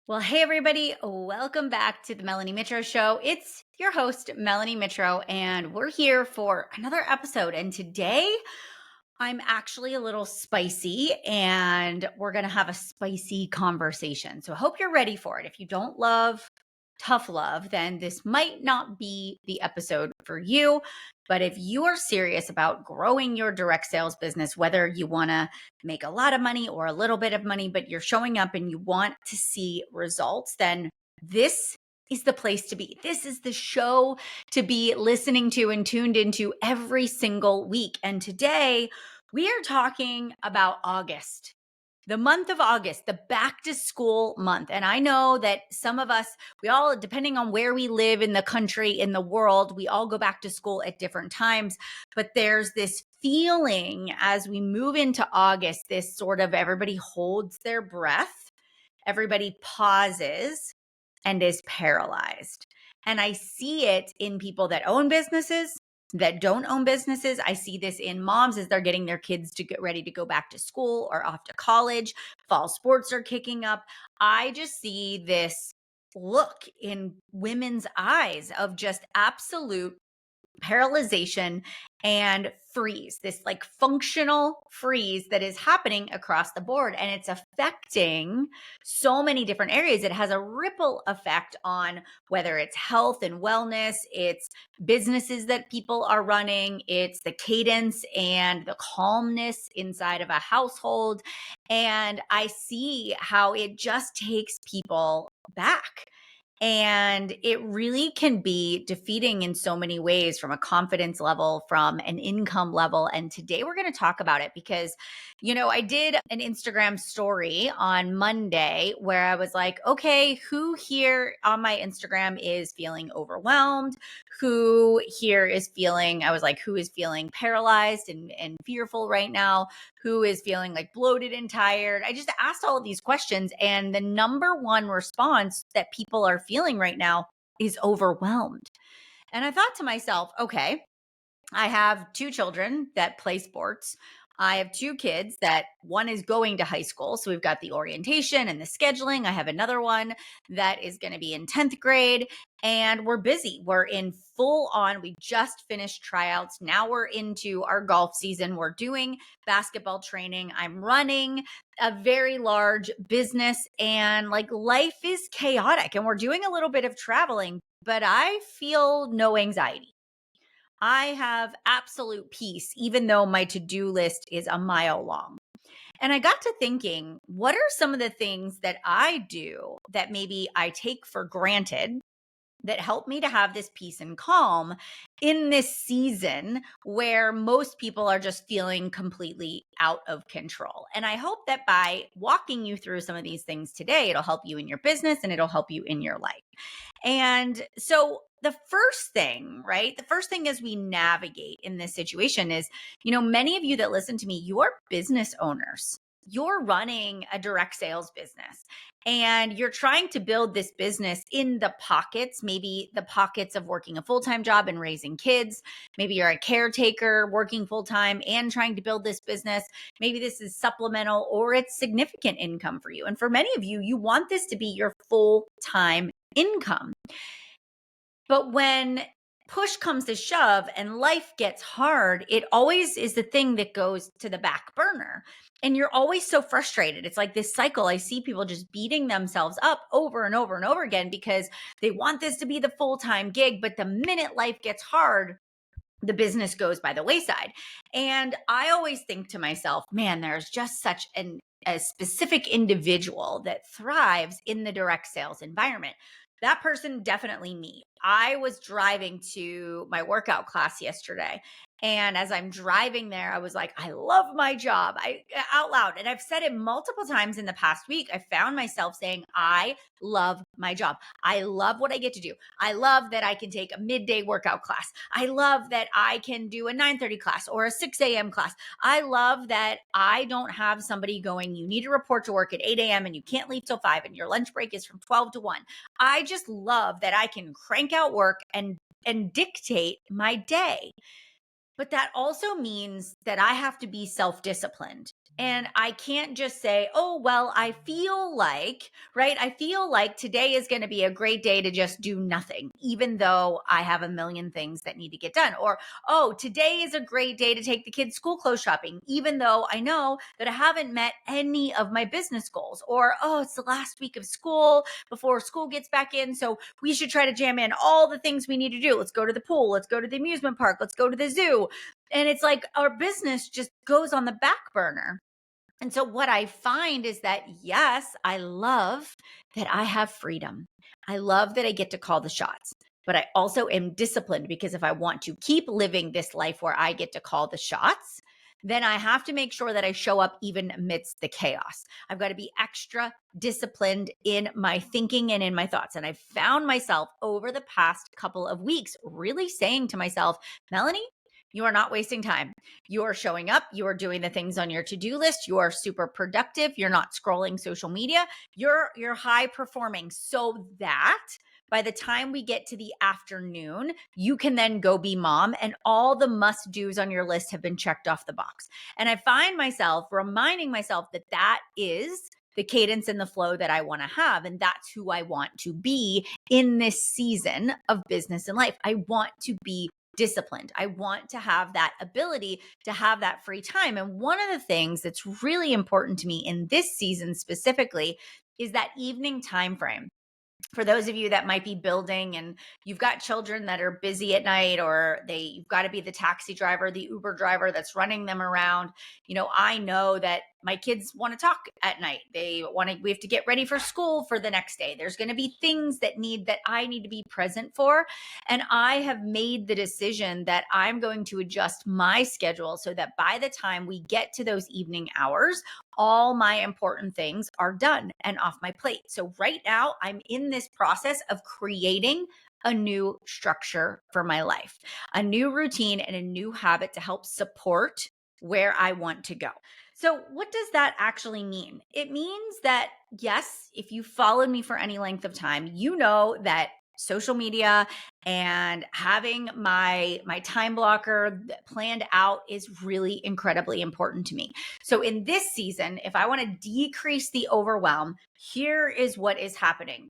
Well, hey, everybody. Welcome back to the Melanie Mitro Show. It's your host, Melanie Mitro, and we're here for another episode. And today I'm actually a little spicy and we're going to have a spicy conversation. So I hope you're ready for it. If you don't love tough love, then this might not be the episode for you. But if you are serious about growing your direct sales business, whether you want to make a lot of money or a little bit of money, but you're showing up and you want to see results, then this is the place to be. This is the show to be listening to and tuned into every single week. And today we are talking about August. The month of August, the back to school month. And I know that some of us, we all, depending on where we live in the country, in the world, we all go back to school at different times. But there's this feeling as we move into August, this sort of everybody holds their breath, everybody pauses and is paralyzed. And I see it in people that own businesses, that don't own businesses. I see this in moms as they're getting their kids to get ready to go back to school or off to college. Fall sports are kicking up. I just see this look in women's eyes of just absolute paralyzation and freeze, this like functional freeze that is happening across the board. And it's affecting so many different areas. It has a ripple effect on whether it's health and wellness, it's businesses that people are running, it's the cadence and the calmness inside of a household. And I see how it just takes people back. And it really can be defeating in so many ways from a confidence level, from an income level. And today we're going to talk about it because, I did an Instagram story on Monday where I was like, okay, who here on my Instagram is feeling overwhelmed? Who here is feeling, I was like, who is feeling paralyzed and fearful right now? Who is feeling like bloated and tired? I just asked all of these questions. And the number one response that people are feeling right now is overwhelmed. And I thought to myself, okay, I have two children that play sports. I have two kids that one is going to high school. So we've got the orientation and the scheduling. I have another one that is going to be in 10th grade and we're busy. We're in full on. We just finished tryouts. Now we're into our golf season. We're doing basketball training. I'm running a very large business and like life is chaotic and we're doing a little bit of traveling, but I feel no anxiety. I have absolute peace, even though my to-do list is a mile long. And I got to thinking, what are some of the things that I do that maybe I take for granted that help me to have this peace and calm in this season where most people are just feeling completely out of control. And I hope that by walking you through some of these things today, it'll help you in your business and it'll help you in your life. And so the first thing, right? The first thing as we navigate in this situation is, many of you that listen to me, you are business owners. You're running a direct sales business and you're trying to build this business in the pockets, maybe the pockets of working a full-time job and raising kids. Maybe you're a caretaker working full-time and trying to build this business. Maybe this is supplemental or it's significant income for you. And for many of you, you want this to be your full-time income. But when push comes to shove and life gets hard, it always is the thing that goes to the back burner. And you're always so frustrated. It's like this cycle. I see people just beating themselves up over and over and over again because they want this to be the full-time gig. But the minute life gets hard, the business goes by the wayside. And I always think to myself, man, there's just such a specific individual that thrives in the direct sales environment. That person, definitely me. I was driving to my workout class yesterday. And as I'm driving there, I was like, I love my job. I out loud. And I've said it multiple times in the past week. I found myself saying, I love my job. I love what I get to do. I love that I can take a midday workout class. I love that I can do a 9:30 class or a 6 a.m. class. I love that I don't have somebody going, you need to report to work at 8 a.m. and you can't leave till 5 and your lunch break is from 12 to 1. I just love that I can crank out work and dictate my day. But that also means that I have to be self-disciplined. And I can't just say, oh, well, I feel like, right? I feel like today is going to be a great day to just do nothing, even though I have a million things that need to get done. Or, oh, today is a great day to take the kids' school clothes shopping, even though I know that I haven't met any of my business goals. Or, oh, it's the last week of school before school gets back in. So we should try to jam in all the things we need to do. Let's go to the pool. Let's go to the amusement park. Let's go to the zoo. And it's like our business just goes on the back burner. And so what I find is that, yes, I love that I have freedom. I love that I get to call the shots, but I also am disciplined because if I want to keep living this life where I get to call the shots, then I have to make sure that I show up even amidst the chaos. I've got to be extra disciplined in my thinking and in my thoughts. And I've found myself over the past couple of weeks really saying to myself, Melanie, you are not wasting time. You are showing up. You are doing the things on your to-do list. You are super productive. You're not scrolling social media. You're high performing so that by the time we get to the afternoon, you can then go be mom and all the must-dos on your list have been checked off the box. And I find myself reminding myself that that is the cadence and the flow that I want to have. And that's who I want to be in this season of business and life. I want to be disciplined. I want to have that ability to have that free time. And one of the things that's really important to me in this season specifically is that evening time frame. For those of you that might be building and you've got children that are busy at night, or you've got to be the taxi driver, the Uber driver that's running them around. I know that my kids want to talk at night. We have to get ready for school for the next day. There's going to be things that I need to be present for. And I have made the decision that I'm going to adjust my schedule so that by the time we get to those evening hours, all my important things are done and off my plate. So right now I'm in this process of creating a new structure for my life, a new routine and a new habit to help support where I want to go. So what does that actually mean? It means that, yes, if you followed me for any length of time, you know that social media and having my time blocker planned out is really incredibly important to me. So in this season, if I want to decrease the overwhelm, here is what is happening.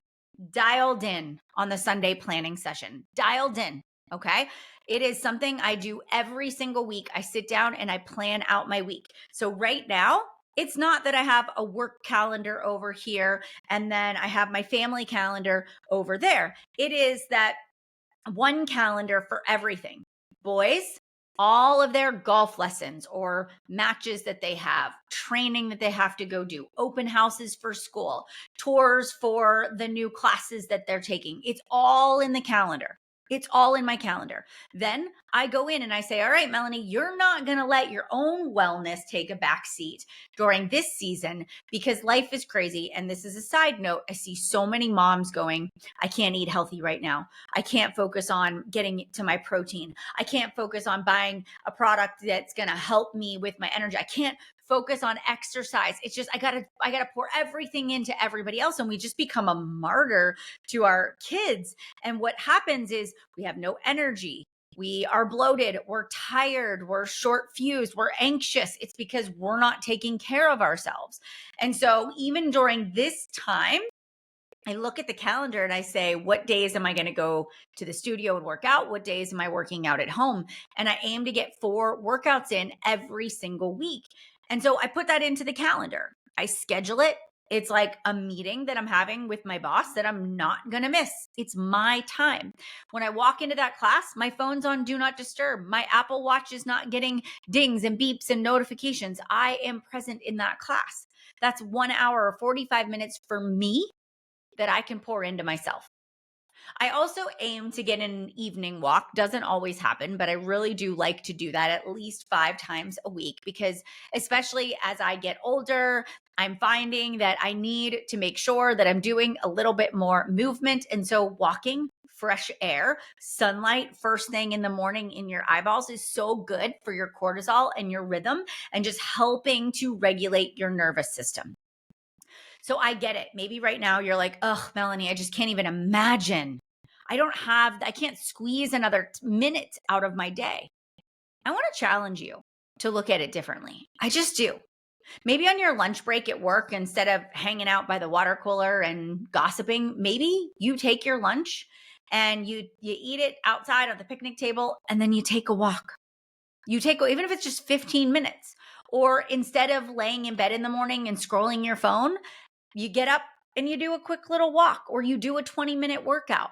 Dialed in on the Sunday planning session. Dialed in. Okay. It is something I do every single week. I sit down and I plan out my week. So right now, it's not that I have a work calendar over here and then I have my family calendar over there. It is that one calendar for everything. Boys, all of their golf lessons or matches that they have, training that they have to go do, open houses for school, tours for the new classes that they're taking. It's all in the calendar. It's all in my calendar. Then I go in and I say, all right, Melanie, you're not going to let your own wellness take a back seat during this season because life is crazy. And this is a side note. I see so many moms going, I can't eat healthy right now. I can't focus on getting to my protein. I can't focus on buying a product that's going to help me with my energy. I can't focus on exercise. It's just, I gotta pour everything into everybody else. And we just become a martyr to our kids. And what happens is we have no energy. We are bloated. We're tired. We're short fused. We're anxious. It's because we're not taking care of ourselves. And so even during this time, I look at the calendar and I say, what days am I going to go to the studio and work out? What days am I working out at home? And I aim to get 4 workouts in every single week. And so I put that into the calendar. I schedule it. It's like a meeting that I'm having with my boss that I'm not going to miss. It's my time. When I walk into that class, my phone's on do not disturb. My Apple Watch is not getting dings and beeps and notifications. I am present in that class. That's 1 hour or 45 minutes for me that I can pour into myself. I also aim to get an evening walk. Doesn't always happen, but I really do like to do that at least 5 times a week because especially as I get older, I'm finding that I need to make sure that I'm doing a little bit more movement. And so walking, fresh air, sunlight first thing in the morning in your eyeballs is so good for your cortisol and your rhythm and just helping to regulate your nervous system. So I get it. Maybe right now you're like, oh, Melanie, I just can't even imagine. I can't squeeze another minute out of my day. I want to challenge you to look at it differently. I just do. Maybe on your lunch break at work, instead of hanging out by the water cooler and gossiping, maybe you take your lunch and you eat it outside on the picnic table, and then you take a walk. You take, even if it's just 15 minutes, or instead of laying in bed in the morning and scrolling your phone, you get up and you do a quick little walk, or you do a 20-minute workout.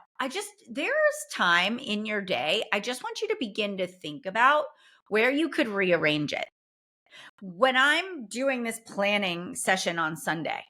There's time in your day. I just want you to begin to think about where you could rearrange it. When I'm doing this planning session on Sunday,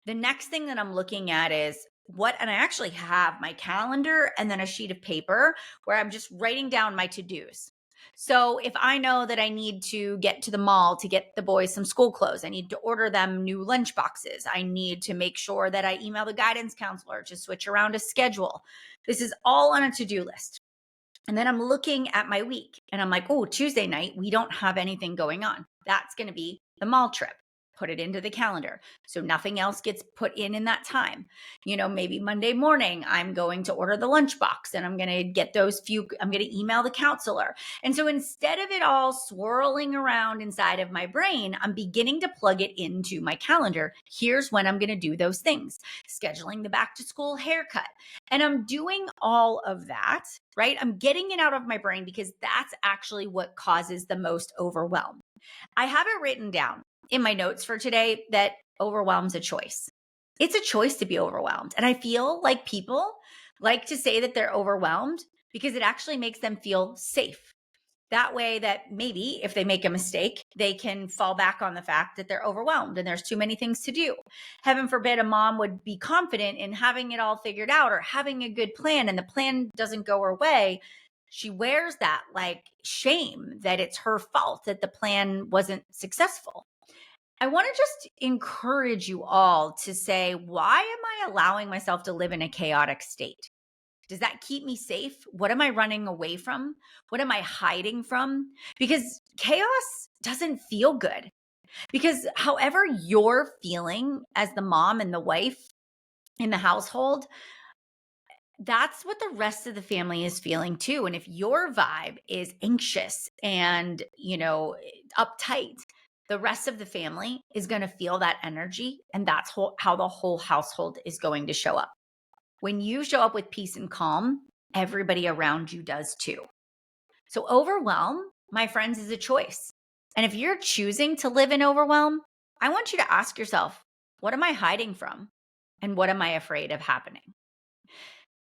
the next thing that I'm looking at is and I actually have my calendar and then a sheet of paper where I'm just writing down my to-dos. So if I know that I need to get to the mall to get the boys some school clothes, I need to order them new lunch boxes. I need to make sure that I email the guidance counselor to switch around a schedule. This is all on a to-do list. And then I'm looking at my week and I'm like, oh, Tuesday night, we don't have anything going on. That's going to be the mall trip. Put it into the calendar so nothing else gets put in that time. Maybe Monday morning, I'm going to order the lunchbox and I'm going to get I'm going to email the counselor. And so instead of it all swirling around inside of my brain, I'm beginning to plug it into my calendar. Here's when I'm going to do those things, scheduling the back to school haircut. And I'm doing all of that, right? I'm getting it out of my brain because that's actually what causes the most overwhelm. I have it written down in my notes for today that overwhelm's a choice. It's a choice to be overwhelmed. And I feel like people like to say that they're overwhelmed because it actually makes them feel safe. That way that maybe if they make a mistake, they can fall back on the fact that they're overwhelmed and there's too many things to do. Heaven forbid a mom would be confident in having it all figured out or having a good plan and the plan doesn't go her way. She wears that like shame that it's her fault that the plan wasn't successful. I want to just encourage you all to say, why am I allowing myself to live in a chaotic state? Does that keep me safe? What am I running away from? What am I hiding from? Because chaos doesn't feel good. Because however you're feeling as the mom and the wife in the household, that's what the rest of the family is feeling too. And if your vibe is anxious and, uptight, the rest of the family is going to feel that energy. And that's how the whole household is going to show up. When you show up with peace and calm, everybody around you does too. So overwhelm, my friends, is a choice. And if you're choosing to live in overwhelm, I want you to ask yourself, what am I hiding from? And what am I afraid of happening?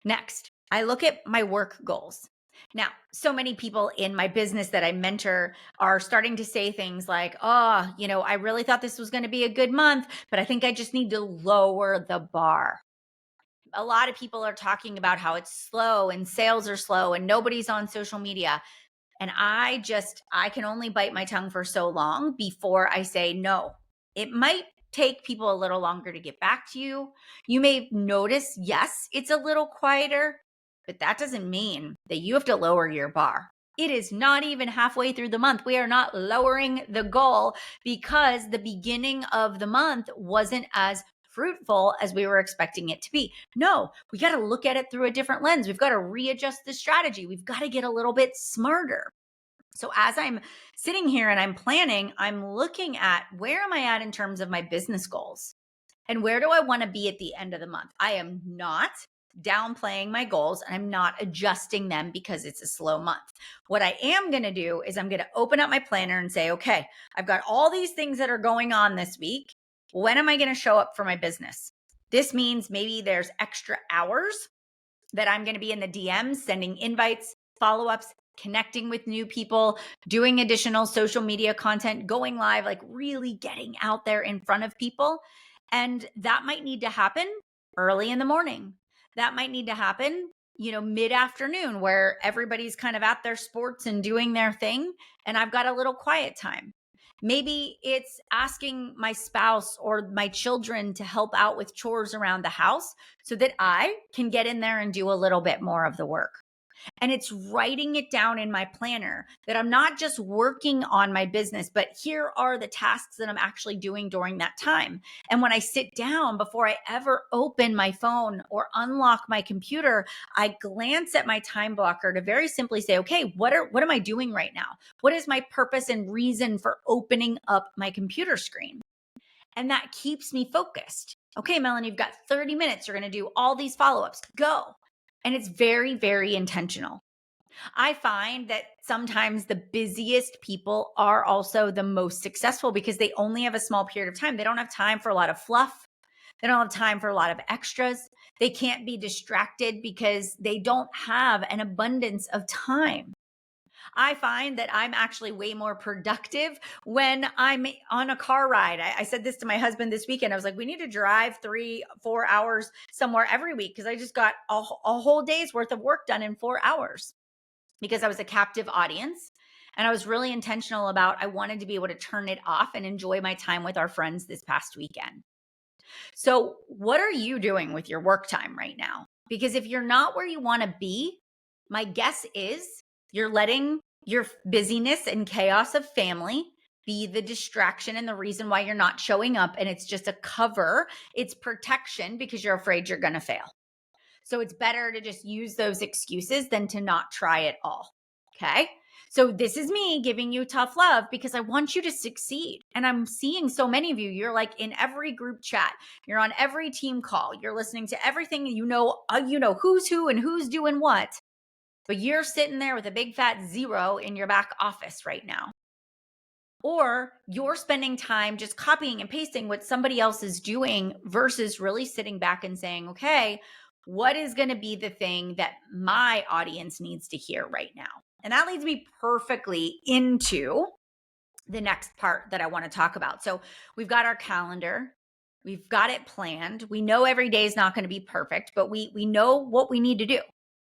Next, I look at my work goals. Now, so many people in my business that I mentor are starting to say things like, I really thought this was going to be a good month, but I think I just need to lower the bar. A lot of people are talking about how it's slow and sales are slow and nobody's on social media. And I can only bite my tongue for so long before I say no. It might take people a little longer to get back to you. You may notice, yes, it's a little quieter, but that doesn't mean that you have to lower your bar. It is not even halfway through the month. We are not lowering the goal because the beginning of the month wasn't as fruitful as we were expecting it to be. No, we got to look at it through a different lens. We've got to readjust the strategy. We've got to get a little bit smarter. So as I'm sitting here and I'm planning, I'm looking at where am I at in terms of my business goals and where do I want to be at the end of the month? I am not downplaying my goals and I'm not adjusting them because it's a slow month. What I am going to do is I'm going to open up my planner and say, okay, I've got all these things that are going on this week. When am I going to show up for my business? This means maybe there's extra hours that I'm going to be in the DMs, sending invites, follow-ups, connecting with new people, doing additional social media content, going live, like really getting out there in front of people. And that might need to happen early in the morning. That might need to happen, mid-afternoon where everybody's kind of at their sports and doing their thing. And I've got a little quiet time. Maybe it's asking my spouse or my children to help out with chores around the house so that I can get in there and do a little bit more of the work. And it's writing it down in my planner that I'm not just working on my business, but here are the tasks that I'm actually doing during that time. And when I sit down, before I ever open my phone or unlock my computer, I glance at my time blocker to very simply say, okay, what am I doing right now? What is my purpose and reason for opening up my computer screen? And that keeps me focused. Okay, Melanie, you've got 30 minutes. You're going to do all these follow-ups. Go. And it's very, very intentional. I find that sometimes the busiest people are also the most successful because they only have a small period of time. They don't have time for a lot of fluff. They don't have time for a lot of extras. They can't be distracted because they don't have an abundance of time. I find that I'm actually way more productive when I'm on a car ride. I said this to my husband this weekend. I was like, we need to drive 3-4 hours somewhere every week because I just got a whole day's worth of work done in 4 hours because I was a captive audience. And I was really intentional about I wanted to be able to turn it off and enjoy my time with our friends this past weekend. So, what are you doing with your work time right now? Because if you're not where you want to be, my guess is you're letting your busyness and chaos of family be the distraction and the reason why you're not showing up. And it's just a cover, it's protection because you're afraid you're going to fail. So, it's better to just use those excuses than to not try at all. Okay. So this is me giving you tough love because I want you to succeed. And I'm seeing so many of you, you're like in every group chat, you're on every team call, you're listening to everything, you know who's who and who's doing what, but you're sitting there with a big fat 0 in your back office right now. Or you're spending time just copying and pasting what somebody else is doing versus really sitting back and saying, okay, what is going to be the thing that my audience needs to hear right now? And that leads me perfectly into the next part that I want to talk about. So we've got our calendar. We've got it planned. We know every day is not going to be perfect, but we know what we need to do.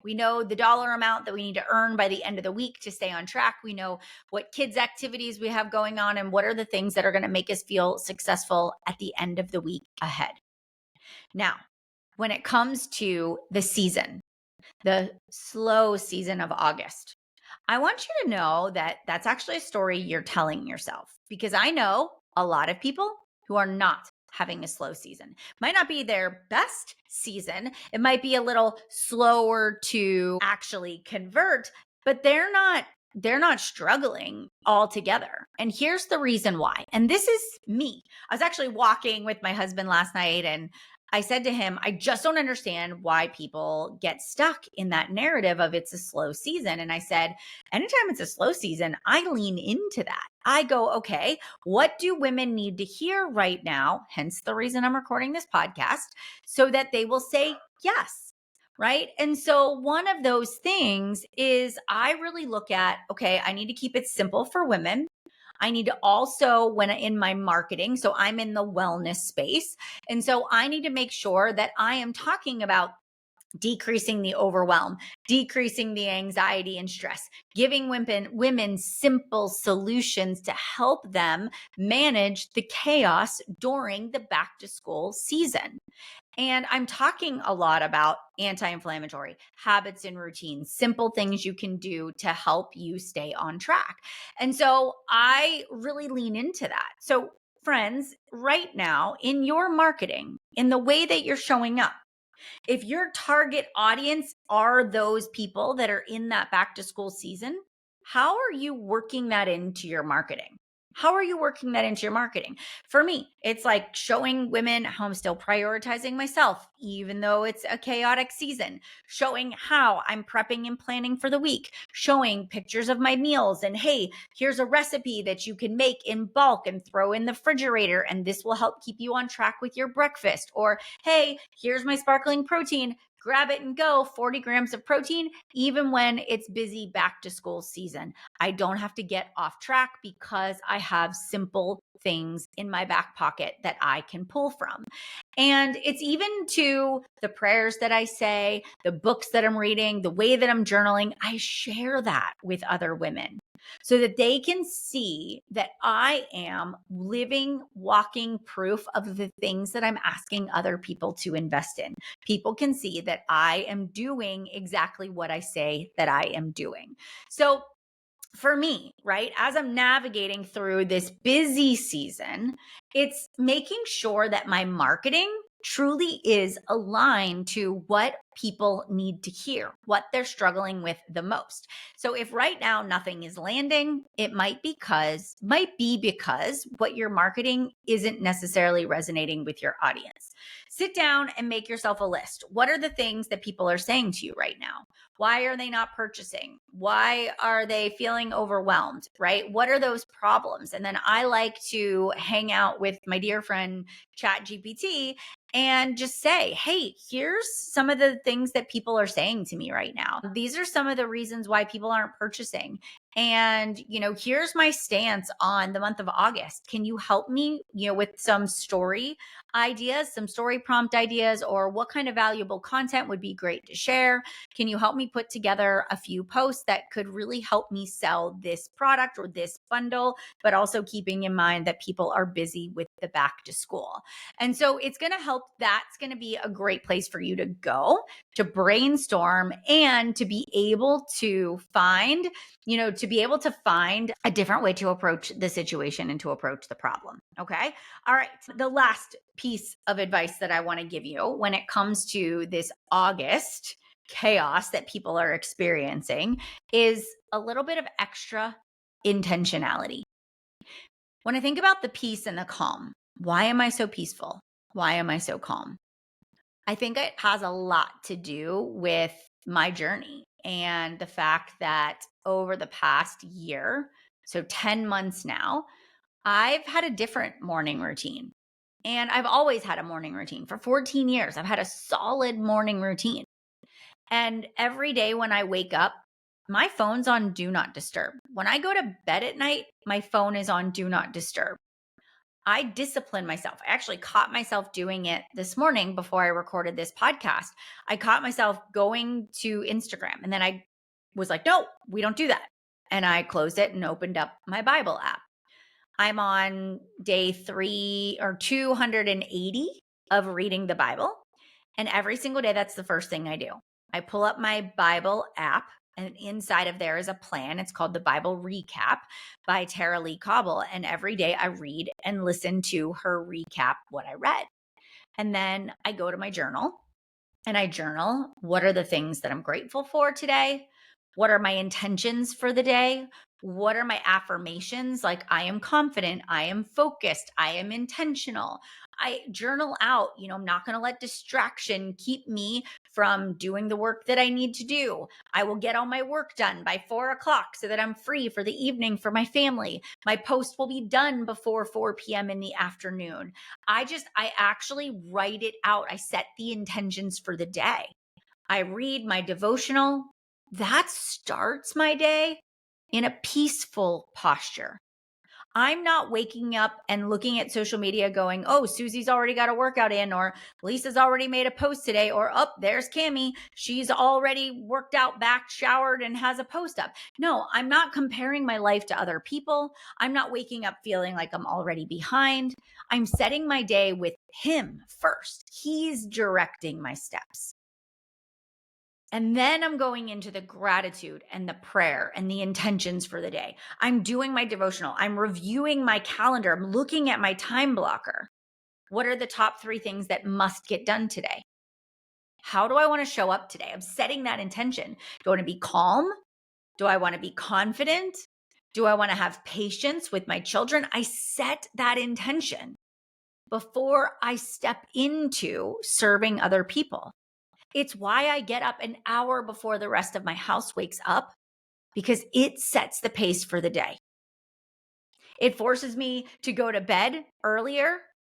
We know the dollar amount that we need to earn by the end of the week to stay on track. We know what kids' activities we have going on and what are the things that are going to make us feel successful at the end of the week ahead. Now, when it comes to the season, the slow season of August, I want you to know that that's actually a story you're telling yourself because I know a lot of people who are not having a slow season. Might not be their best season. It might be a little slower to actually convert, but they're not struggling altogether. And here's the reason why. And this is me. I was actually walking with my husband last night and I said to him, I just don't understand why people get stuck in that narrative of it's a slow season. And I said, anytime it's a slow season, I lean into that. I go, okay, what do women need to hear right now? Hence the reason I'm recording this podcast so that they will say yes. Right. And so one of those things is I really look at, okay, I need to keep it simple for women. I need to also, when in my marketing, so I'm in the wellness space. And so I need to make sure that I am talking about decreasing the overwhelm, decreasing the anxiety and stress, giving women simple solutions to help them manage the chaos during the back to school season. And I'm talking a lot about anti-inflammatory habits and routines, simple things you can do to help you stay on track. And so I really lean into that. So, friends, right now in your marketing, in the way that you're showing up, if your target audience are those people that are in that back to school season, how are you working that into your marketing? How are you working that into your marketing? For me, it's like showing women how I'm still prioritizing myself, even though it's a chaotic season, showing how I'm prepping and planning for the week, showing pictures of my meals. And hey, here's a recipe that you can make in bulk and throw in the refrigerator. And this will help keep you on track with your breakfast. Or, hey, here's my sparkling protein. Grab it and go, 40 grams of protein, even when it's busy back to school season. I don't have to get off track because I have simple things in my back pocket that I can pull from. And it's even to the prayers that I say, the books that I'm reading, the way that I'm journaling. I share that with other women so that they can see that I am living, walking proof of the things that I'm asking other people to invest in. People can see that I am doing exactly what I say that I am doing. So, for me, right, as I'm navigating through this busy season, it's making sure that my marketing truly is aligned to what people need to hear, what they're struggling with the most. So if right now nothing is landing, it might be because what you're marketing isn't necessarily resonating with your audience. Sit down and make yourself a list. What are the things that people are saying to you right now? Why are they not purchasing? Why are they feeling overwhelmed, right? What are those problems? And then I like to hang out with my dear friend ChatGPT and just say, hey, here's some of the things that people are saying to me right now. These are some of the reasons why people aren't purchasing. And, here's my stance on the month of August. Can you help me, with some story ideas, some story prompt ideas, or what kind of valuable content would be great to share? Can you help me put together a few posts that could really help me sell this product or this bundle, but also keeping in mind that people are busy with the back to school? And so it's going to help. That's going to be a great place for you to go to brainstorm and to be able to find, a different way to approach the situation and to approach the problem. Okay. All right. The last piece of advice that I want to give you when it comes to this August chaos that people are experiencing is a little bit of extra intentionality. When I think about the peace and the calm, why am I so peaceful? Why am I so calm? I think it has a lot to do with my journey and the fact that over the past year, so 10 months now, I've had a different morning routine. And I've always had a morning routine. For 14 years, I've had a solid morning routine. And every day when I wake up, my phone's on do not disturb. When I go to bed at night, my phone is on do not disturb. I discipline myself. I actually caught myself doing it this morning before I recorded this podcast. I caught myself going to Instagram and then I was like, no, we don't do that. And I closed it and opened up my Bible app. I'm on day 280 of reading the Bible. And every single day, that's the first thing I do. I pull up my Bible app, and inside of there is a plan. It's called the Bible Recap by Tara Lee Cobble. And every day I read and listen to her recap what I read. And then I go to my journal and I journal. What are the things that I'm grateful for today? What are my intentions for the day? What are my affirmations? Like, I am confident, I am focused, I am intentional. I journal out, I'm not going to let distraction keep me from doing the work that I need to do. I will get all my work done by 4 o'clock so that I'm free for the evening for my family. My post will be done before 4 p.m. in the afternoon. I actually write it out. I set the intentions for the day. I read my devotional. That starts my day in a peaceful posture. I'm not waking up and looking at social media going, oh, Susie's already got a workout in, or Lisa's already made a post today, or oh, there's Cammie. She's already worked out, back, showered, and has a post up. No, I'm not comparing my life to other people. I'm not waking up feeling like I'm already behind. I'm setting my day with him first. He's directing my steps. And then I'm going into the gratitude and the prayer and the intentions for the day. I'm doing my devotional. I'm reviewing my calendar. I'm looking at my time blocker. What are the top 3 things that must get done today? How do I want to show up today? I'm setting that intention. Do I want to be calm? Do I want to be confident? Do I want to have patience with my children? I set that intention before I step into serving other people. It's why I get up an hour before the rest of my house wakes up, because it sets the pace for the day. It forces me to go to bed earlier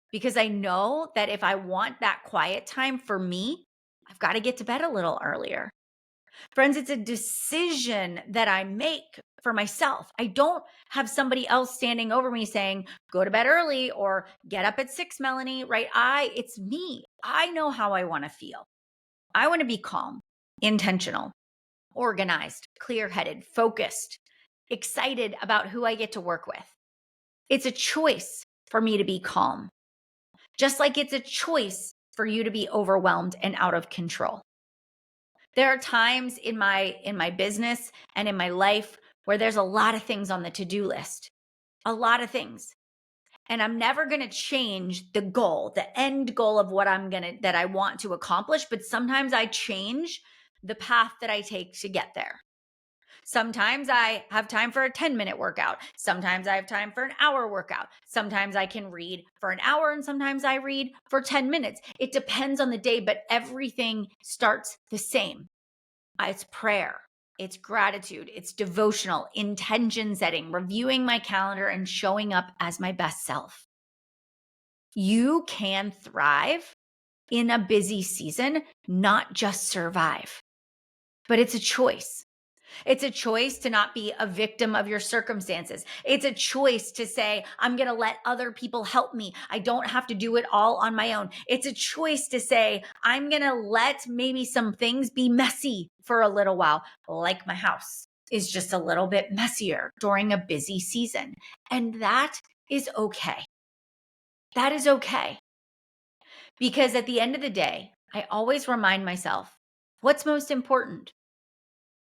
because I know that if I want that quiet time for me, I've got to get to bed a little earlier. Friends, it's a decision that I make for myself. I don't have somebody else standing over me saying, go to bed early or get up at 6, Melanie, right? It's me. I know how I want to feel. I want to be calm, intentional, organized, clear-headed, focused, excited about who I get to work with. It's a choice for me to be calm, just like it's a choice for you to be overwhelmed and out of control. There are times in my business and in my life where there's a lot of things on the to-do list, a lot of things. And I'm never going to change the goal, the end goal of what that I want to accomplish. But sometimes I change the path that I take to get there. Sometimes I have time for a 10-minute workout. Sometimes I have time for an hour workout. Sometimes I can read for an hour and sometimes I read for 10 minutes. It depends on the day, but everything starts the same. It's prayer. It's gratitude. It's devotional, intention setting, reviewing my calendar, and showing up as my best self. You can thrive in a busy season, not just survive. But it's a choice. It's a choice to not be a victim of your circumstances. It's a choice to say, I'm going to let other people help me. I don't have to do it all on my own. It's a choice to say, I'm going to let maybe some things be messy for a little while, like my house is just a little bit messier during a busy season. And that is okay. That is okay. Because at the end of the day, I always remind myself, what's most important?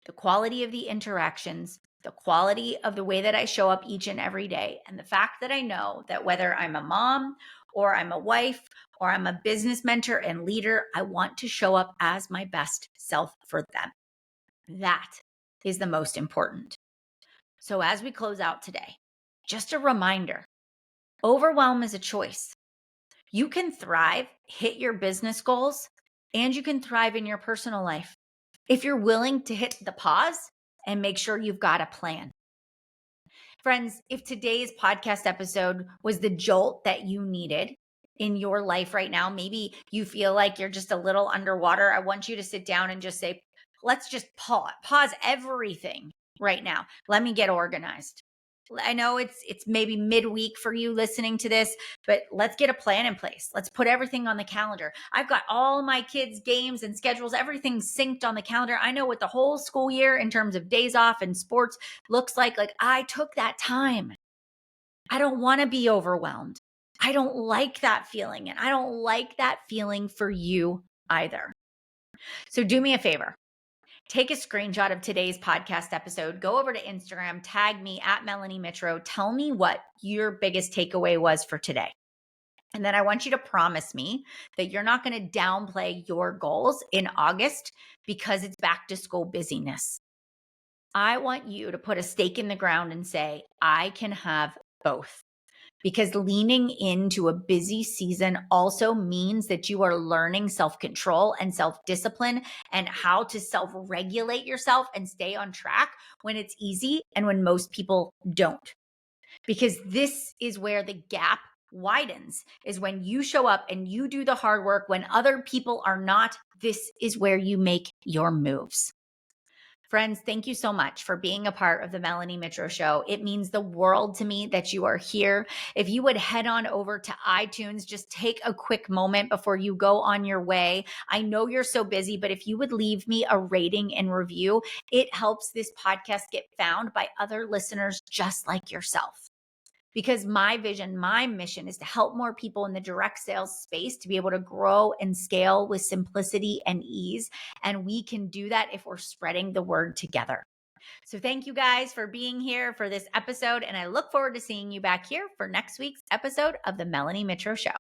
The quality of the interactions, the quality of the way that I show up each and every day, and the fact that I know that whether I'm a mom or I'm a wife or I'm a business mentor and leader, I want to show up as my best self for them. That is the most important. So as we close out today, just a reminder, overwhelm is a choice. You can thrive, hit your business goals, and you can thrive in your personal life if you're willing to hit the pause and make sure you've got a plan. Friends, if today's podcast episode was the jolt that you needed in your life right now, maybe you feel like you're just a little underwater. I want you to sit down and just say, let's just pause everything right now. Let me get organized. I know it's maybe midweek for you listening to this, but let's get a plan in place. Let's put everything on the calendar. I've got all my kids' games and schedules, everything synced on the calendar. I know what the whole school year in terms of days off and sports looks like. Like I took that time. I don't want to be overwhelmed. I don't like that feeling. And I don't like that feeling for you either. So do me a favor. Take a screenshot of today's podcast episode, go over to Instagram, tag me at Melanie Mitro, tell me what your biggest takeaway was for today. And then I want you to promise me that you're not going to downplay your goals in August because it's back to school busyness. I want you to put a stake in the ground and say, I can have both. Because leaning into a busy season also means that you are learning self-control and self-discipline and how to self-regulate yourself and stay on track when it's easy and when most people don't. Because this is where the gap widens, is when you show up and you do the hard work when other people are not. This is where you make your moves. Friends, thank you so much for being a part of the Melanie Mitro Show. It means the world to me that you are here. If you would head on over to iTunes, just take a quick moment before you go on your way. I know you're so busy, but if you would leave me a rating and review, it helps this podcast get found by other listeners just like yourself. Because my vision, my mission is to help more people in the direct sales space to be able to grow and scale with simplicity and ease. And we can do that if we're spreading the word together. So thank you guys for being here for this episode. And I look forward to seeing you back here for next week's episode of the Melanie Mitro Show.